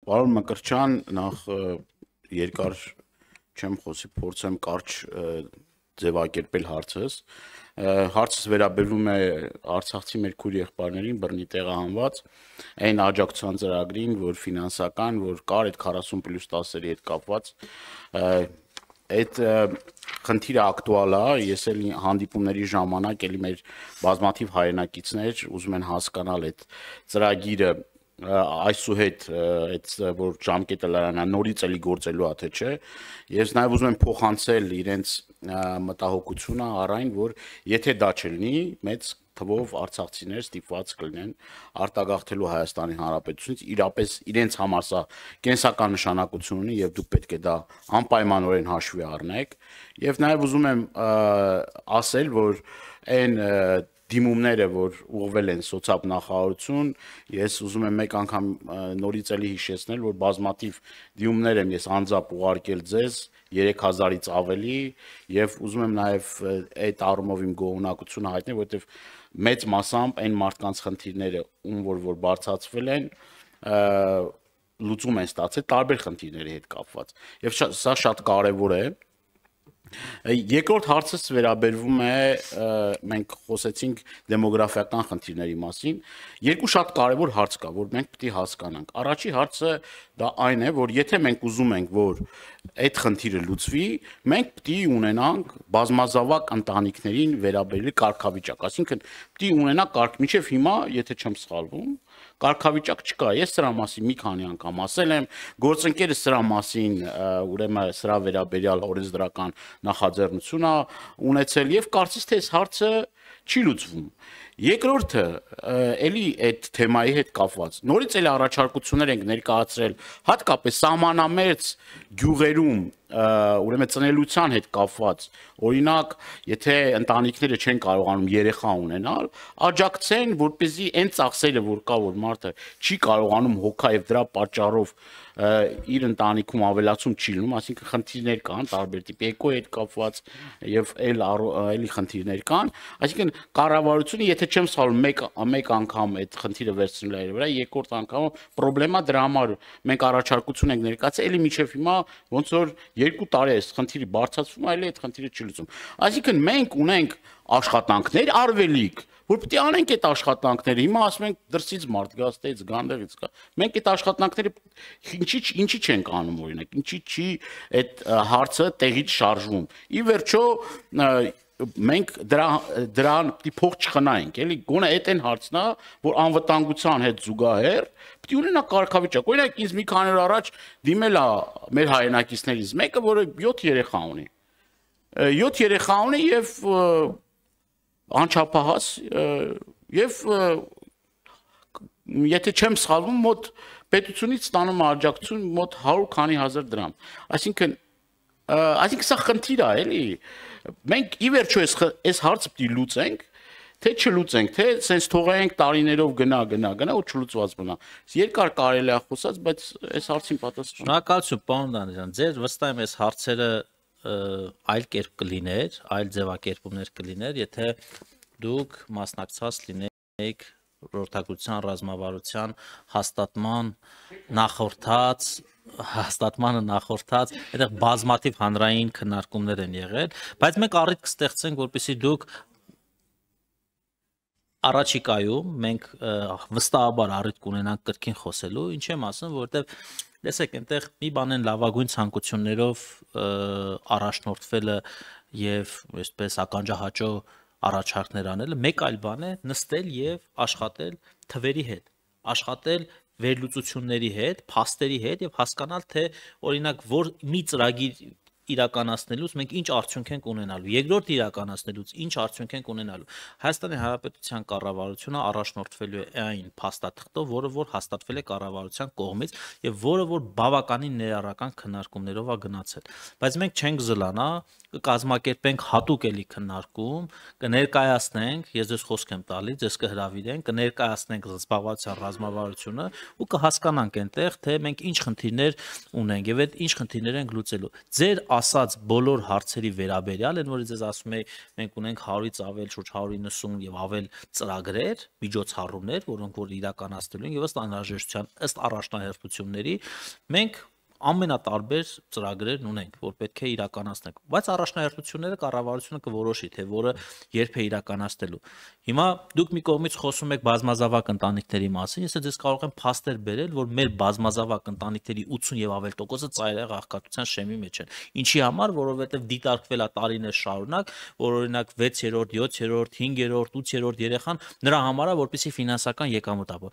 Պարոն Մկրտչյան, նախ երկար չեմ խոսի, փորձեմ կարճ ձևակերպել հարցս։ Հարցս վերաբերվում է Արցախցի մեր քույր եղբայրներին բռնի տեղահանված այն աջակցության ծրագրին, որ ֆինանսական, որ կար այդ 40+10-երի հետ կապված, այդ խնդիրը ակտուալ է, ես էլ հանդիպումների ժամանակ էլի մեր բազմաթիվ հայրենակիցներ ուզում են հասկանալ այդ ծրագիրը այսուհետ այդ որ ժամկետը լրանա նորից էլի գործելու է թե չէ, ես նաև ուզում եմ փոխանցել իրենց մտահոգությունը առայն, որ եթե դա չլինի, մեծ թվով արցախցիներ ստիպված կլինեն արտագաղթելու Հայաստանի Հանրապետությունից, իրապես իրենց համար սա կենսական նշանակություն ունի եւ դուք պետք է դա անպայմանորեն հաշվի առնեք, եւ նաև ուզում եմ ասել, որ այն դիմումները, որ ուղղվել են սոցիալ նախարարություն, ես ուզում եմ մեկ անգամ նորից էլի հիշեցնել, որ բազմաթիվ դիմումներ եմ ես անձամբ ուղարկել ձեզ 3000-ից ավելի եւ ուզում եմ նաեւ այդ առումով իմ գոհունակությունը հայտնել, որովհետեւ մեծ մասամբ այն մարդկանց խնդիրները, ում որ բարձրացվել են, լուծում են ստացել տարբեր խնդիրների հետ կապված։ Եվ սա շատ կարեւոր է։ Երկրորդ հարցս վերաբերվում է մենք խոսեցինք դեմոգրաֆիական խնդիրների մասին, երկու շատ կարևոր հարց կա, որ մենք պետք է հասկանանք։ Առաջի հարցը դա այն է, որ եթե մենք ուզում ենք, որ այդ խնդիրը լուծվի, մենք պետք է ունենանք բազմազավակ ընտանիքներին վերաբերելի կարգավիճակ, այսինքն պետք է ունենանք մինչև հիմա, եթե չեմ սխալվում, կարգավիճակ չկա։ Ես սրա մասին մի քանի անգամ ասել եմ, գործընկերս սրա մասին, ուրեմն սրա վերաբերյալ օրենսդրական նախաձեռնություն է ունեցել եւ կարծես թե այս հարցը չի լուծվում։ Երկրորդը, էլի այդ թեմայի հետ կապված, նորից էլի առաջարկություններ ենք ներկայացրել, հատկապես սահմանամերձ գյուղերում, ուրեմն ծնելիության հետ կապված, օրինակ, եթե ընտանիքները չեն կարողանում երեխա ունենալ, աջակցեն, որպեսզի այն ծախսերը, որ կա, որ մարդը չի կարողանում հոգա եւ դրա պատճառով իր ընտանիքում ավելացում չի լինում, այսինքն խնդիրներ կան, տարբեր տիպի էկոյի հետ կապված եւ էլի խնդիրներ կան, այսինքն կառավարությունը, եթե չեմ սխալվում, մեկ անգամ այդ խնդիրը վերցնել է իր վրա, երկրորդ անգամը պրոբլեմա դրա համար մենք առաջարկություն ենք ներկայացրել, էլի մինչեւ հիմա ոնց որ 2 տարի է այս խնդիրի բարձրացվում, այլ այդ խնդիրը չի լուծում։ Այսինքն մենք ունենք աշխատանքներ արվելիք, որ պետք է անենք այդ աշխատանքները։ Հիմա ասում ենք դրսից մարդ գա, ստից գանդերից գա։ Մենք այդ աշխատանքները ինչի չենք անում օրինակ, ինչի չի այդ հարցը տեղից շարժվում։ Ի վերջո մենք դրան պետք է փող չխնայենք, էլի գոնե այդ այն հարցն է, որ անվտանգության հետ զուգահեռ պետք է ունենա կարգավիճակ։ Օրինակ ինձ մի քանի օր առաջ դիմել է մեր հայրենակիցներից մեկը, որը 7 երեխա ունի։ 7 երեխա ունի եւ անչափահաս եւ եթե չեմ սխալվում, մոտ պետությունից ստանում աջակցություն մոտ 100 քանի հազար դրամ։ Այսինքն սա խնդիր է, էլի։ Մենք ի վերջո այս հարցը պետք է լուծենք, թե չլուծենք, թե սենց թողենք տարիներով գնա ու չլուծված մնա։ Երկար կարելի է խոսած, բայց այս հարցին պատասխան։ Շնորհակալություն, պարոն Դանիելյան, ձեր վստահ եմ այս հարցերը այլ կերպ կլիներ, այլ ձևակերպումներ կլիներ, եթե դուք մասնակցած լինեիք ռորթակցության ռազմավարության հաստատմանը նախորդած, այդտեղ բազմաթիվ հանրային քննարկումներ են եղել, բայց մենք առիթ կստեղծենք, որպեսզի դուք առաջիկայում մենք վստահաբար առիթ կունենանք կրկին խոսելու, ինչ եմ ասում, որովհետև տեսեք, այնտեղ մի բան են լավագույն ցանկություններով առաջնորդվելը եւ այսպես ականջահաճո առաջարկներ անելը, մեկ այլ բան է նստել եւ աշխատել թվերի հետ, աշխատել վերլուծությունների հետ, փաստերի հետ եւ հասկանալ, թե օրինակ որ մի ծրագիր իրականացնելուց մենք ինչ արդյունք ենք ունենալու, երկրորդ իրականացնելուց ինչ արդյունք ենք ունենալու։ Հայաստանի Հանրապետության կառավարությունը առաջնորդվելու է այն փաստաթղթով, որը որ հաստատվել է կառավարության կողմից եւ որը որ բավականին ներառական քննարկումներով է գնացել։ Բայց մենք չենք զլանա, կկազմակերպենք հատուկ էլի քննարկում, կներկայացնենք, ես ձեզ խոսք եմ տալիս, ձեզ կհրավիրենք, կներկայացնենք զբաղվածության ռազմավարությունը ու կհասկանանք այնտեղ, թե մենք ինչ խնդիրներ ունենք եւ այդ ինչ խնդիրներ ենք լուծելու։ Ձեր ասած բոլոր հարցերի վերաբերյալ են, որ ձեզ ասում եմ, մենք ունենք 100-ից ավել, շուրջ 190 եւ ավել ծրագրեր, միջոցառումներ, որոնք որ իրականացնելու են եւ ըստ անհրաժեշտության, ըստ առաջնահերթությունների, մենք ամենատարբեր ծրագրերն ունենք, որ պետք է իրականացնենք, բայց առաջնահերթությունները կառավարությունը կորոշի, թե որը երբ է իրականացնելու։ Հիմա դուք մի կողմից խոսում եք բազմազավակ ընտանիքների մասին, ես ձեզ կարող եմ փաստեր բերել, որ մեր բազմազավակ ընտանիքների 80 եւ ավել տոկոսը ծայրահեղ աղքատության շեմի մեջ են։ Ինչի համար, որովհետեւ դիտարկվել է տարիներ շարունակ, որ օրինակ 6-րդ, 7-րդ, 5-րդ, 8-րդ երեխան նրա համար է, որպեսզի ֆինանսական եկամուտ ապա։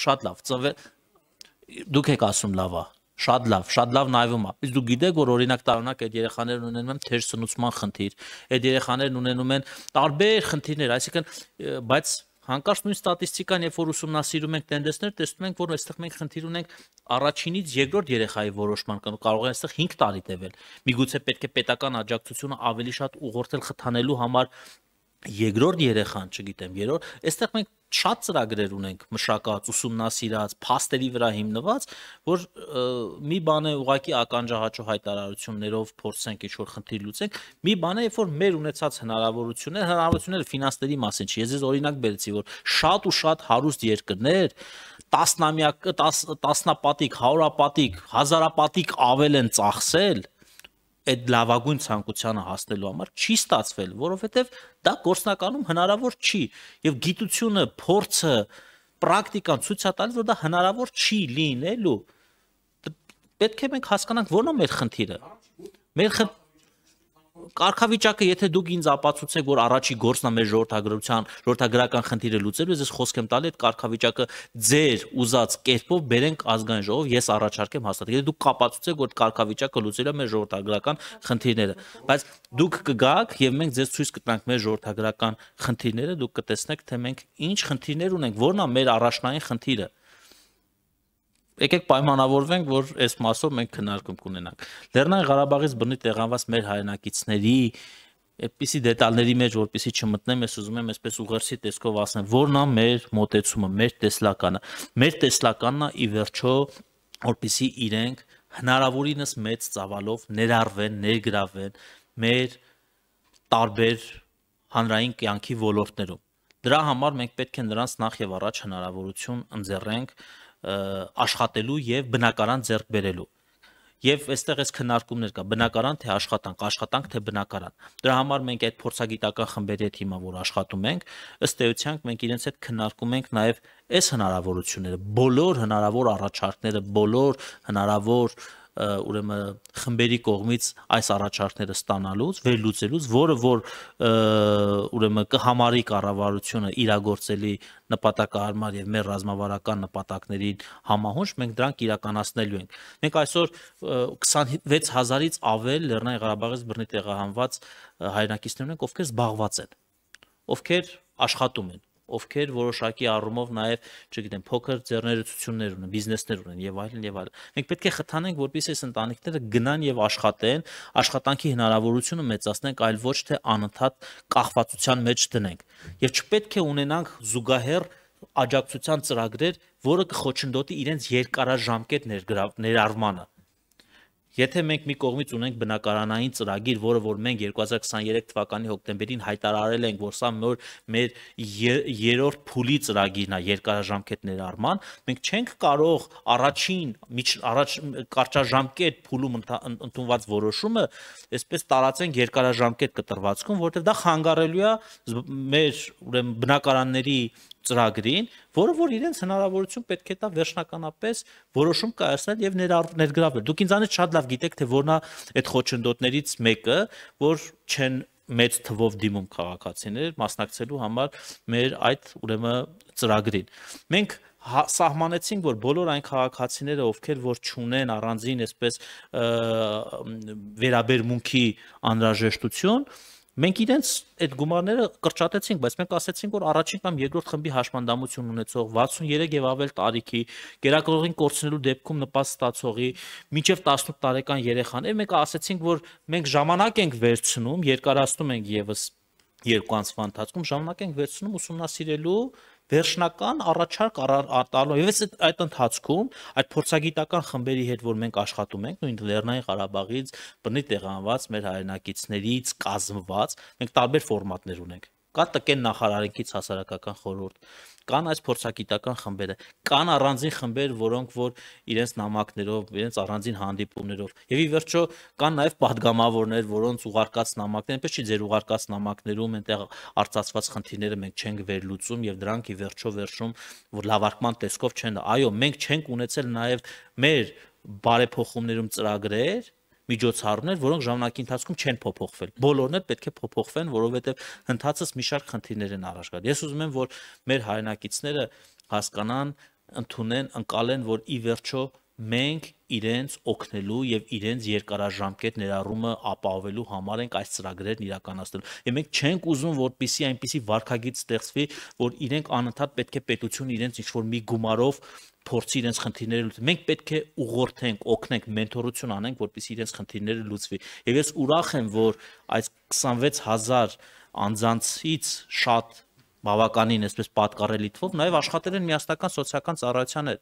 Շատ լավ, դուք եք ասում լավ է։ Շատ լավ նայվում է։ Իսկ դուք գիտեք, որ օրինակ տարօրինակ այդ երեխաներն ունենում են թեժ սնուցման խնդիր, այդ երեխաներն ունենում են տարբեր խնդիրներ, այսինքն, բայց հանկարծ նույն ստատիստիկան, երբ որ ուսումնասիրում ենք տենդենսներ, տեսնում ենք, որ այստեղ մենք խնդիր ունենք առաջինից երկրորդ երեխայի որոշման կարող է այստեղ 5 տարի տևել։ Միգուցե պետք է պետական աջակցությունը ավելի շատ ուղղորդել խթանելու համար երկրորդ երեխան, չգիտեմ, երրորդ, այստեղ մենք շատ ծրագրեր ունենք մշակած, ուսումնասիրած, փաստերի վրա հիմնված, որ մի բան է ուղղակի ականջահաճո հայտարարություններով փորձենք ինչ-որ խնդիր լուծենք, մի բան է, երբ որ մեր ունեցած հնարավորությունները ֆինանսների մասին չի։ Ես ձեզ օրինակ բերեցի, որ շատ ու շատ հարուստ երկրներ տասնապատիկ, հարյուրապատիկ, հազարապատիկ ավել են ծախսել այդ լավագույն ցանկությանը հասնելու համար, չի ստացվել, որովհետև դա գործնականում հնարավոր չի եւ գիտությունը, փորձը, պրակտիկան ցույց է տալիս, որ դա հնարավոր չի լինելու։ Պետք է մենք հասկանանք, որն է մեր խնդիրը։ Մեր կարգավիճակը, եթե դուք ինձ ապացուցեք, որ առաջի գործն է մեր ժողովրդագրական խնդիրը լուծելու, ես խոսք եմ տալի այդ կարգավիճակը ձեր ուզած կերպով բերենք ազգային ժողով, ես առաջարկեմ հաստատել։ Եթե դուք կապացուցեք, որ կարգավիճակը լուծելու է մեր ժողովրդագրական խնդիրները, բայց դուք կգաք եւ մենք ձեզ ցույց կտանք մեր ժողովրդագրական խնդիրները, դուք կտեսնեք, թե մենք ինչ խնդիրներ ունենք, որն է մեր առաջնային խնդիրը։ Եկեք պայմանավորվենք, որ այս մասով մենք քննարկում կունենանք։ Լեռնային Ղարաբաղից բռնի տեղանված մեր հայրենակիցների այդպիսի դետալների մեջ, որպեսզի չմտնեմ, ես ուզում եմ այսպես ուղերձի տեսքով ասեմ, որն է մեր մոտեցումը, մեր տեսլականը։ Մեր տեսլականն է ի վերջո, որպեսզի իրենք հնարավորինս մեծ ծավալով ներառվեն, ներգրավվեն մեր տարբեր հանրային կյանքի ոլորտներում։ Դրա համար մենք պետք է նրանց նախ եւ առաջ հնարավորություն ընձեռենք աշխատելու եւ բնակարան ձեռք բերելու։ Եվ այստեղ էս քննարկումներ կա, բնակարան թե աշխատանք թե բնակարան։ Դրա համար մենք այդ փորձագիտական խմբերի հետ հիմա որ աշխատում ենք, ըստ էության մենք իրենց հետ քննարկում ենք նաեւ այս հնարավորությունները, բոլոր հնարավոր առաջարկները, բոլոր հնարավոր ուրեմն խմբերի կողմից այս առաջարկները ստանալուց, վերլուծելուց, որը որ ուրեմն կհամարի կառավարությունը իրագործելի նպատակահարմար եւ մեր ռազմավարական նպատակներին համահունչ, մենք դրանք իրականացնելու ենք։ Մենք այսօր 26000-ից ավել Լեռնային Ղարաբաղից բռնի տեղահանված հայրենակիցներ ունենք, ովքեր զբաղված են, ովքեր աշխատում են, ովքեր որոշակի առումով նաև, չգիտեմ, փոքր ձեռներեցություններ ունեն, բիզնեսներ ունեն եւ այլն եւ այլն։ Մենք պետք է խթանենք, որպեսզի այս ընտանիքները գնան եւ աշխատեն, աշխատանքի հնարավորությունը մեծացնենք, այլ ոչ թե անընդհատ կախվածության մեջ դնենք։ Եվ չպետք է ունենանք զուգահեռ աջակցության ծրագրեր, որը կխոչընդոտի իրենց երկարաժամկետ ներառմանը։ Եթե մենք մի կողմից ունենք բնակարանային ծրագիր, որը որ մենք 2023 թվականի հոկտեմբերին հայտարարել ենք, որ սա մեր երրորդ փուլի ծրագիրն է երկարաժամկետ ներառման, մենք չենք կարող առաջ կարճաժամկետ փուլում ընդունված որոշումը այսպես տարածենք երկարաժամկետ կտրվածքում, որտեղ դա խանգարելու է մեր ուրեմն բնակարանների ծրագրին, որը որ իրենց հնարավորություն պետք է տա վերջնականապես որոշում կայացնել եւ ներգրավել։ Դուք ինձանից շատ լավ գիտեք, թե որն է այդ խոչընդոտներից մեկը, որ չեն մեծ թվով դիմում քաղաքացիներ մասնակցելու համար մեր այդ ուրեմն ծրագրին։ Մենք սահմանեցինք, որ բոլոր այն քաղաքացիները, ովքեր որ չունեն առանձին այսպես վերաբերմունքի անհրաժեշտություն, մենք իրենց այդ գումարները կրճատեցինք, բայց մենք ասացինք, որ առաջին կամ երկրորդ խմբի հաշմանդամություն ունեցող 63 եւ ավել տարիքի գերակրողին կորցնելու դեպքում նպաստ ստացողի մինչեւ 18 տարեկան երեխաներ, մենք ասացինք, որ մենք ժամանակ ենք վերցնում, երկարացնում ենք եւս 2 ամսվա ընթացքում ժամանակ ենք վերցնում ուսումնասիրելու վերջնական առաջարկ տալու եւ այդ ընթացքում այդ փորձագիտական խմբերի հետ որ մենք աշխատում ենք նույն Լեռնային Ղարաբաղից բնի տեղանված մեր հայրենակիցներից կազմված մենք տարբեր ֆորմատներ ունենք կա տկեն նախարարինքից հասարակական խորհուրդ կան այս փորձագիտական խմբերը կան առանձին խմբեր որոնք որ իրենց նամակներով իրենց առանձին հանդիպումներով եւ ի վերջո կան նաեւ падգամավորներ որոնց ուղարկած նամակներ այնպես չի ձեր ուղարկած նամակներում այնտեղ արծացված խնդիրները մենք չենք վերլուծում եւ դրանք ի վերջում որ լավարկման տեսքով չեն այո մենք չենք ունեցել նաեւ մեր բարեփոխումներում ծրագրեր միջոցառումներ, որոնք ժամանակի ընթացքում չեն փոփոխվել։ Բոլորն էլ պետք է փոփոխվեն, որովհետև հնդածս մի շարք խնդիրներ են առաջ գալ։ Ես ուզում եմ, որ մեր հայրենակիցները հասկանան, ընդունեն, ընկալեն, որ ի վերջո մենք իրենց օգնելու եւ իրենց երկարաժամկետ ներառումը ապահովելու համար ենք այս ծրագրերն իրականացնելու։ Եվ մենք չենք ուզում, որպեսզի այնպիսի վարկագիծ ստեղծվի, որ իրենք անընդհատ պետք է պետությունը իրենց ինչ-որ մի գումարով փորձի իրենց խնդիրները լուծի։ Մենք պետք է ուղղորդենք, օգնենք, մենթորություն անենք, որպեսզի իրենց խնդիրները լուծվի։ Եվ ես ուրախ եմ, որ այս 26000 անձանցից շատ բավականին այսպես պատկառելի թվով նաև աշխատել են միասնական սոցիալական ծառայության հետ։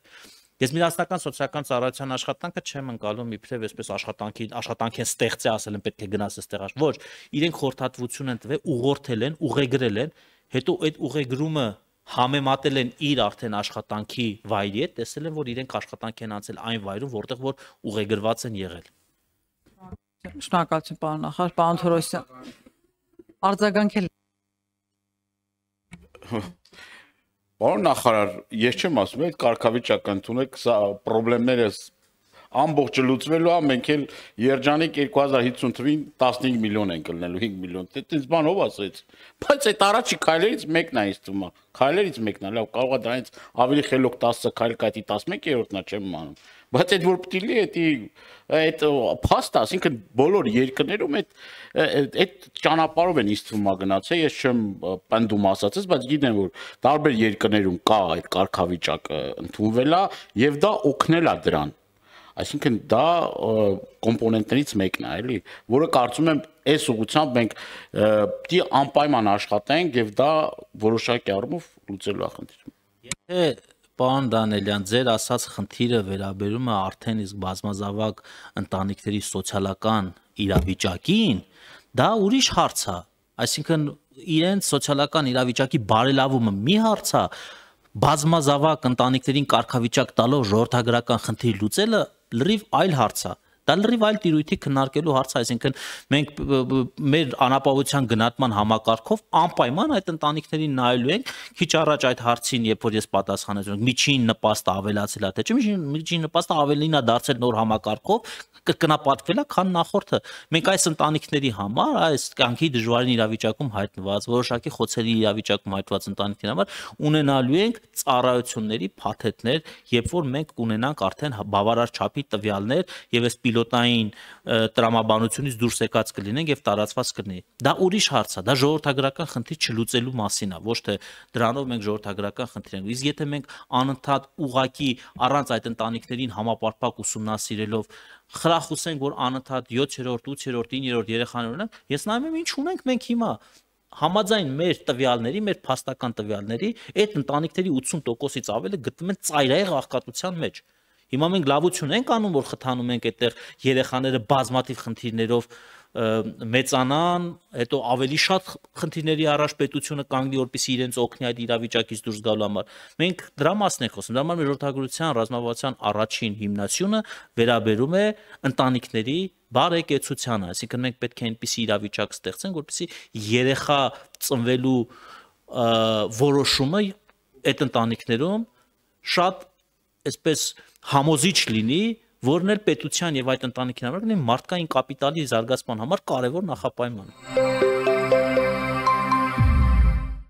Ես միասնական սոցիալական ծառայության աշխատանքը չեմ ընկալում իբրև այսպես աշխատանք են ստեղծի ասել են պետք է գնաս այստեղ ոչ իրենք խորհրդատվություն են տվել ուղղորդել են ուղեգրել են հետո այդ ուղեգրումը համեմատել են իր արդեն աշխատանքի վայրի հետ տեսել են որ իրենք աշխատանք են անցել այն վայրում որտեղ որ ուղեգրված են եղել Շնորհակալություն պարոն նախարար պարոն Թորոսյան արձագանքել Պարոն նախարար, ես չեմ ասում, այդ կարգավիճակը ընդունեք, սա խնդիրները ամբողջը լուծվելու է, մենք էլ երջանիկ 2050 թվին 15 միլիոն ենք կլնելու, 5 միլիոն, դից բան ով ասեց, բայց այդ առաջի քայլերից մեկն է ինձ թվում, քայլերից մեկն է, լավ, կարող է դրանից ավելի խելոք 10 քայլ կա, դա 11-րդն է, չեմ իմանում, բայց այդ որ պիտի լի, այդ փաստը, այսինքն բոլոր երկրներում այդ ճանապարհով են ինձ թվում գնացել, ես չեմ պնդում ասածս, բայց գիտեմ որ տարբեր երկրներում կա այդ կարգավիճակը ընդունվել է եւ դա օգնել է դրան Այսինքն դա կոմպոնենտներից մեկն է, էլի, որը կարծում եմ այս ուղղությամբ մենք պիտի անպայման աշխատենք եւ դա որոշակի առումով լուծելու է խնդիրը։ Եթե պարոն Դանելյան, ձեր ասած խնդիրը վերաբերում է արդեն իսկ բազմազավակ ընտանիքների սոցիալական իրավիճակին, դա ուրիշ հարց է, այսինքն իրենց սոցիալական իրավիճակի բարելավումը մի հարց է, բազմազավակ ընտանիքներին կարգավիճակ տալով ժողովրդագրական խնդիր լուծելը լրիվ այլ հարց է Դա լրիվ այլ տիրույթի քննարկելու հարց է, այսինքն մենք մեր անապահովության գնահատման համակարգով անպայման այդ ընտանիքներին նայելու ենք, քիչ առաջ այդ հարցին, երբ որ ես պատասխանեցի, միջին նպաստը ավելացել է, թե չէ, միջին նպաստը ավելին է դարձել նոր համակարգով, կրկնապատկվել է, քան նախորդը։ Մենք այս ընտանիքների համար, այս կյանքի դժվարին իրավիճակում հայտնված, որոշակի խոցելի իրավիճակում հայտնված ընտանիքների համար ունենալու ենք ծառայությունների փաթեթներ, երբ որ մենք կունենանք արդեն բավարար չափի տվյալներ եւ այս պիլոտային տրամաբանությունից դուրս եկած կլինենք եւ տարածված կլինի։ Դա ուրիշ հարց է, դա ժողովրդագրական խնդիր չլուծելու մասին է, ոչ թե դրանով մենք ժողովրդագրական խնդիր ենք։ Իսկ եթե մենք անընդհատ ուղակի առանց այդ ընտանիքներին համապարփակ ուսումնասիրելով խրախուսենք, որ անընդհատ 7-րդ, 8-րդ, 9-րդ երեխաներ ունենք, ես նայում եմ ինչ ունենք մենք հիմա։ Համաձայն մեր տվյալների, մեր փաստական տվյալների, այդ ընտանիքների 80%-ից ավելը գտնվում են ծայրահեղ աղքատության մեջ։ Հիմա մենք լավություն ենք անում, որ խթանում ենք այդտեղ երեխաները բազմաթիվ խնդիրներով մեծանան, հետո ավելի շատ խնդիրների առաջ պետությունը կանգնի, որպեսզի իրենց օգնի այդ իրավիճակից դուրս գալու համար։ Մենք դրա մասն ենք խոսում։ Դա մեր ժողովրդագրության ռազմավարության առաջին հիմնասյունը վերաբերում է ընտանիքների բարեկեցությանը, այսինքն մենք պետք է այնպիսի իրավիճակ ստեղծենք, որպեսզի երեխա ծնվելու որոշումը այդ ընտանիքներում շատ այսպես համոզիչ լինի, որն էլ պետության եւ այդ ընտանիքի համար մարդկային կապիտալի զարգացման համար կարևոր նախապայման է։